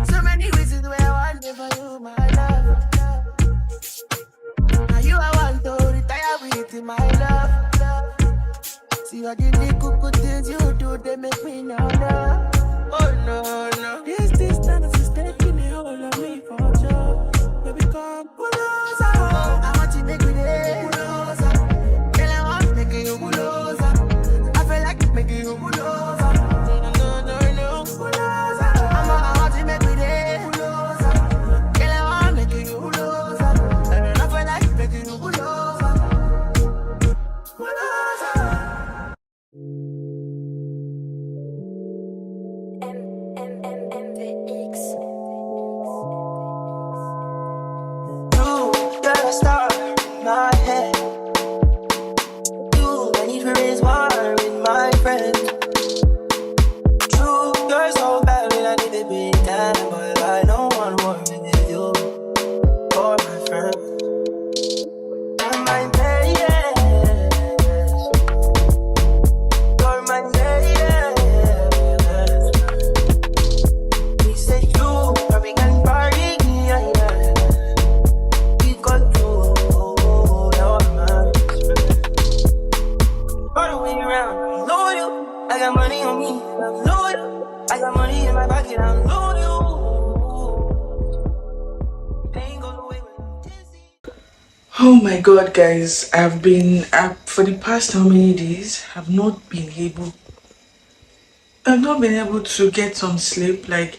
So many reasons where I want it for you, my love. Now you I want to retire with my love. See all the good things you do, they make me know love. Oh no, no. This distance is taking a hold of me for sure. Baby, come closer. I want you to make me there. Closer. Girl, I want to make you closer. I feel like making you closer. No, closer. I want you to make me there. Closer. Girl, I want to make you closer. And I feel like making you closer. Closer. You're a star in my head. You, I need to raise war with my friend. True, you're so bad when I need to be down, but I don't want war with you or my friend. You're my lady, you're my lady. We say you, but we can party, yeah. I got money on me, I'm loyal. I got money in my pocket, I'm loyal. Pain goes away when I'm dizzy. Oh my god, guys, I've been up for the past how many days? I've not been able to get some sleep. Like,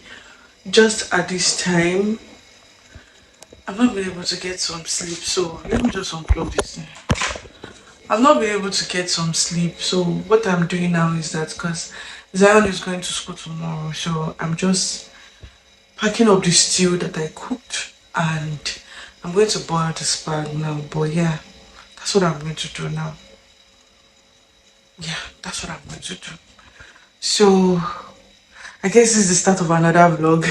just at this time I've not been able to get some sleep. So let me just unplug this thing. I've not been able to get some sleep, so what I'm doing now is that because Zion is going to school tomorrow, so I'm just packing up the stew that I cooked and I'm going to boil the spag now. But yeah, that's what I'm going to do now. Yeah, that's what I'm going to do. So I guess this is the start of another vlog.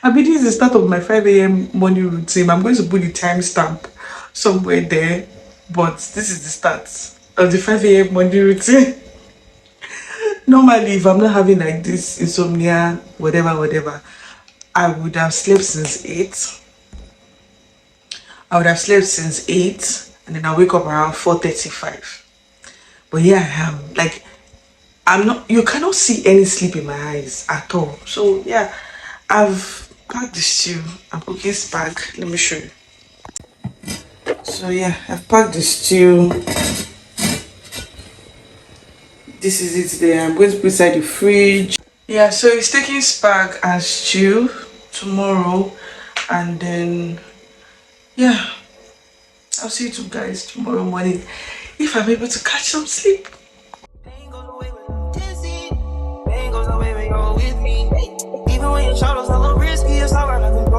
I mean, this is the start of my 5 a.m. morning routine. I'm going to put the timestamp somewhere there. But this is the start of the 5 a.m. morning routine. Normally, if I'm not having like this insomnia, whatever, I would have slept since 8. And then I wake up around 4:35. But yeah, I am. Like, you cannot see any sleep in my eyes at all. So yeah, I've packed the stew. I'm cooking spag. Let me show you. So yeah, I've packed the stew. This is it there. I'm going to put inside the fridge. Yeah, so it's taking spag and stew tomorrow. And then, yeah, I'll see you two guys tomorrow morning if I'm able to catch some sleep. Pain goes away when I'm dizzy. Pain goes away when you're with me. Even when your shadows a little risky, it's all right, I can go.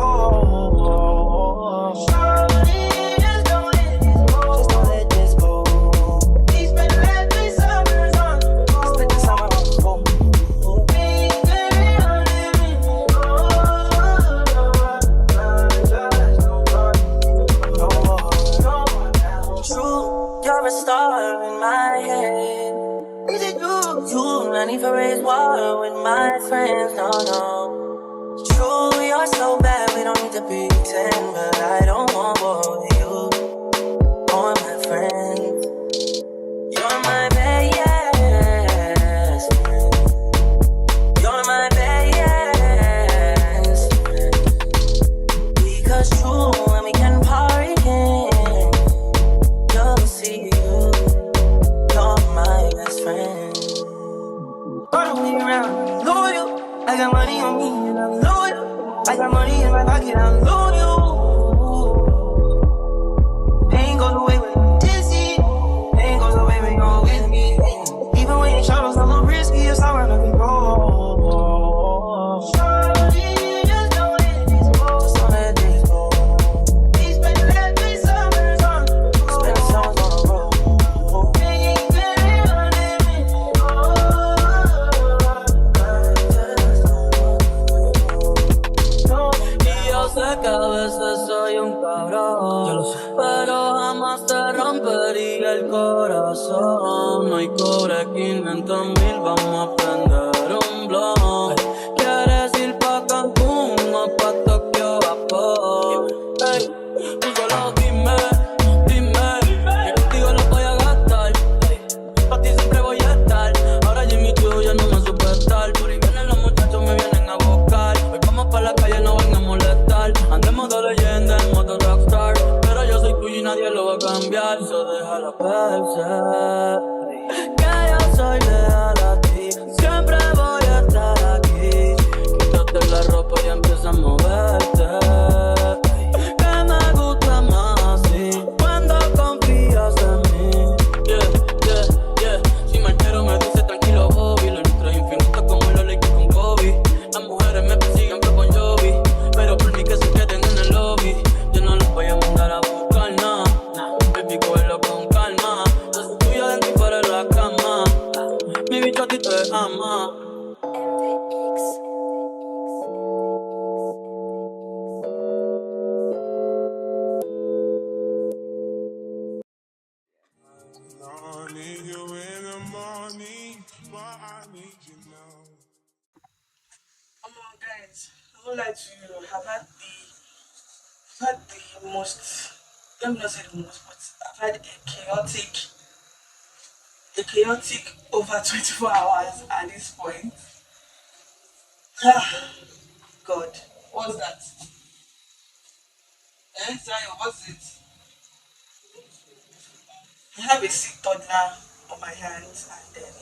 Star in my head. Is it you? I need to raise war with my friends. No. True, you're so bad, we don't need to pretend. But I don't want war with you or my friends. You're my best. You're my best. Because true, when we can party again, you'll see. Loyal. I got money on me and I'm loyal. I got money in my pocket, I'm loyal. Pain goes away when I'm dizzy. Pain goes away when you're with me. Even when your shadows a little risky, it's all right, I can go. El corazón, no hay cobre 500,000, vamos a prender un blog. I need you in the morning, but I need you now. Come on, guys. I would like to have had the most. Let me not say the most, but I've had a chaotic over 24 hours at this point. God, what's that? Zion, what's it? I have a sick toddler on my hands, and then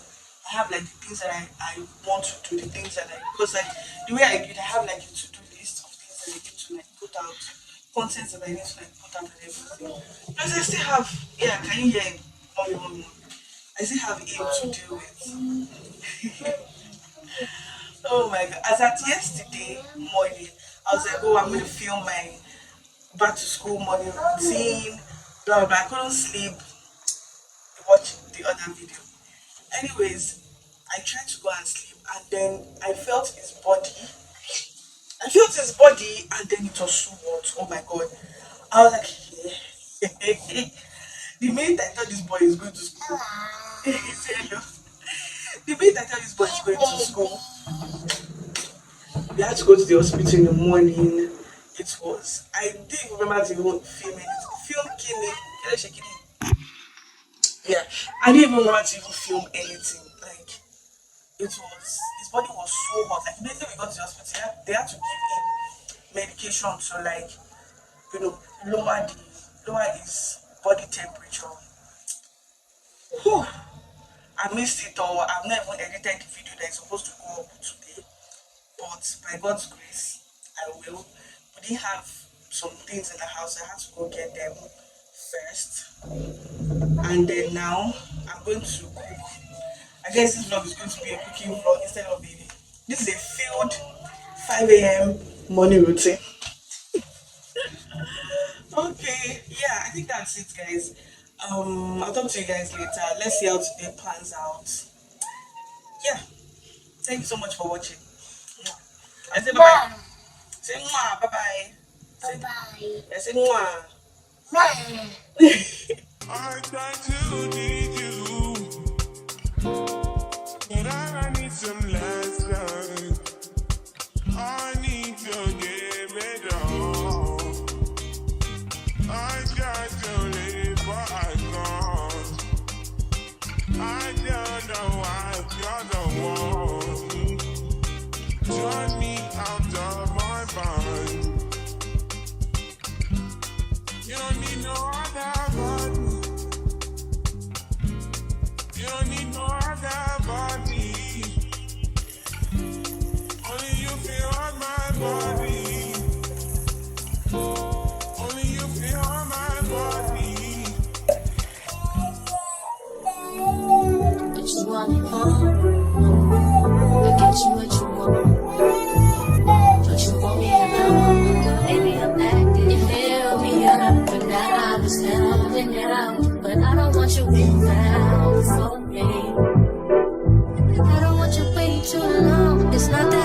I have like the things that I want to do, the things that because like the way I do it, I have like a to-do list of things that I need to like put out, content that I need to like put out and everything. Plus, I still have, yeah, can you hear him? Mommy. I still have him to deal with. Oh my god. As at yesterday morning, I was like, oh, I'm going to film my back to school morning routine, blah, blah, blah. I couldn't sleep, watch the other video. Anyways, I tried to go and sleep, and then I felt his body. And then it was so hot. Oh my god. I was like, the minute I thought this boy is going to school, he said, hello. The minute I thought this boy is going to school, we had to go to the hospital in the morning. I didn't even remember to even film it. Film Kini. Yeah, I didn't even remember to even film anything. Like, his body was so hot. Like, immediately we got to the hospital, they had to give him medication to, like, lower his body temperature. Whew. I missed it all. I've not even edited the video that is supposed to go up today. But by God's grace, I will. We didn't have some things in the house. I had to go get them first. And then now, I'm going to cook. I guess this vlog is going to be a cooking vlog instead of a... This is a failed 5 a.m. morning routine. Okay, yeah, I think that's it, guys. I'll talk to you guys later. Let's see how today pans out. Yeah, thank you so much for watching. I say bye-bye. Say mwah, bye-bye. Bye-bye. I say mwah. I try to need you, but I need some lessons. I need to give it all. I just don't live what I got. I don't know why you're the one. Turn me out of my mind. You don't need no other body. You don't need no other body. Only you feel on my body. Only you feel on my body. What you want, I get you what you want. What you want me and I want. Baby, I'm acting. You fill me up, but that I understand I'm in and out. But I don't want you around for me. I don't want you waiting too long. It's not that